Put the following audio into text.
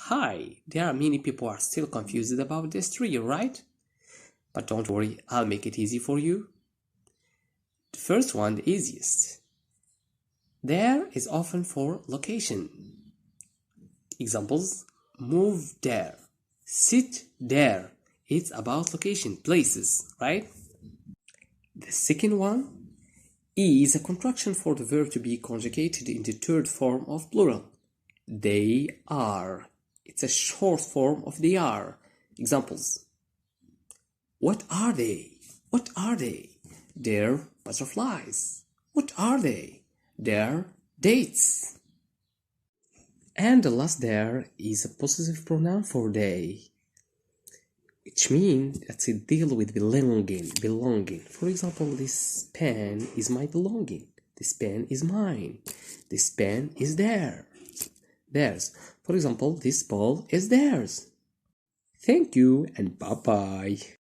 Hi, there are many people are still confused about this tree, right? But don't worry, I'll make it easy for you. The first one, the easiest. There is often for location. Examples: move there, sit there. It's about location, places, right? The second one, is a contraction for the verb to be conjugated in the third form of plural. They are. It's a short form of they are. Examples: what are they? What are they? They're butterflies. What are they? They're dates. And the last there is a possessive pronoun for they, which means that it deals with belonging. For example, this pen is my belonging. This pen is mine. This pen is theirs. For example, this ball is theirs. Thank you and bye-bye.